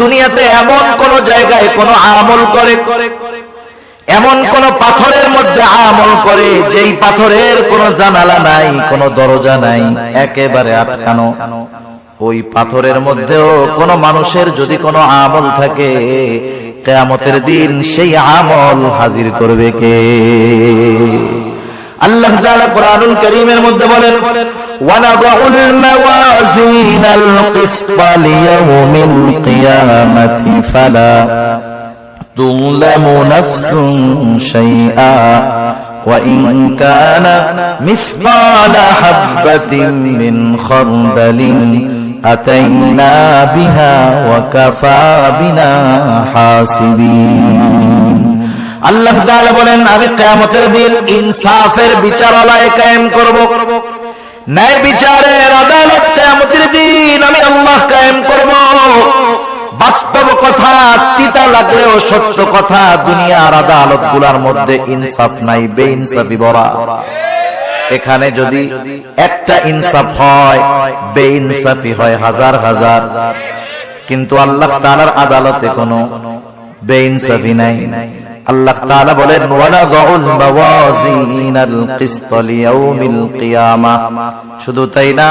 দুনিয়াতে এমন কোন জায়গায় কোন আমল করে, এমন কোন পাথরের মধ্যে আমল করে যেই পাথরের কোন জানালা নাই, কোন দরজা নাই, একেবারে আটকানো, ওই পাথরের মধ্যেও কোন মানুষের যদি কোন আমল থাকে, কিয়ামতের দিন সেই আমল হাজির করবে কে? আল্লাহ তাআলা কুরআনুল কারীমের মধ্যে বলেন, ওয়ানাদাউল মাওয়াজিনাল কিসতা লিয়াউমিল কিয়ামাতি ফালা তুযলামু নাফসুন শাইআ ওয়া ইন কানা মিসকালা হাববাতিন মিন খারদালিন আতাইনা বিহা ওয়া কাফা বিনা হাসিবিন। আল্লাহ তাআলা বলেন, আমি কিয়ামতের দিন ইনসাফের বিচারালয় কায়েম করব, ন্যায় বিচারের আদালত কিয়ামতের দিন আমি আল্লাহ কায়েম করব। বাস্তব কথা, তিতা লাগলেও সত্য কথা, দুনিয়ার আদালতগুলোর মধ্যে ইনসাফ নাই, বেইনসাফি ভরা। এখানে যদি একটা ইনসাফ হয়, বেইনসাফি হয় হাজার হাজার, কিন্তু আল্লাহ তাআলার আদালতে কোনো বেইনসাফি নাই। আল্লাহ তাআলা বলেন, ওয়ানাদাউল মাওয়াজিনাল কিসতা লিয়াউমিল কিয়ামাহ। শুধু তাই না,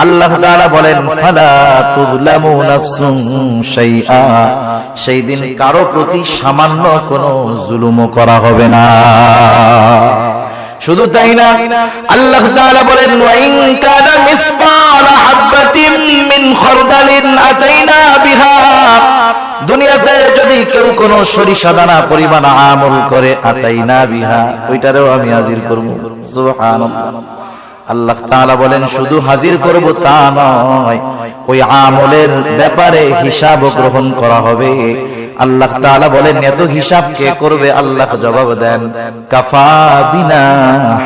আল্লাহ তাআলা বলেন, ফালা তুযলামু নাফসুন শাইআ। সেই দিন কারো প্রতি সামান্য কোনো জুলুমও করা হবে না। শুধু তাই না, আল্লাহ তাআলা বলেন, ওয়া ইন কানা মিসকালা হাববাতিন মিন খারদালিন আতাইনা বিহা। দুনিয়াতে যদি কেউ কোন সরিষা দানা পরিমাণ আমল করে, আতাইনা বিহা, ওইটারও আমি হাজির করব। সুবহানাল্লাহ। আল্লাহ তাআলা বলেন, শুধু হাজির করব তা নয়, ওই আমলের ব্যাপারে হিসাব গ্রহণ করা হবে। আল্লাহ তাআলা বলেন, এত হিসাব কে করবে? আল্লাহ জবাব দেন, কাফা বিনা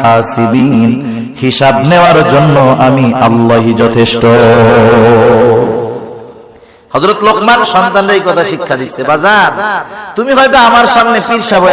হাসিবিন। হিসাব নেওয়ার জন্য আমি আল্লাহই যথেষ্ট। হযরত লোকমান সন্তানদের এই কথা শিক্ষা দিচ্ছে, বাজার তুমি হয়তো আমার সামনে পীর সাহেব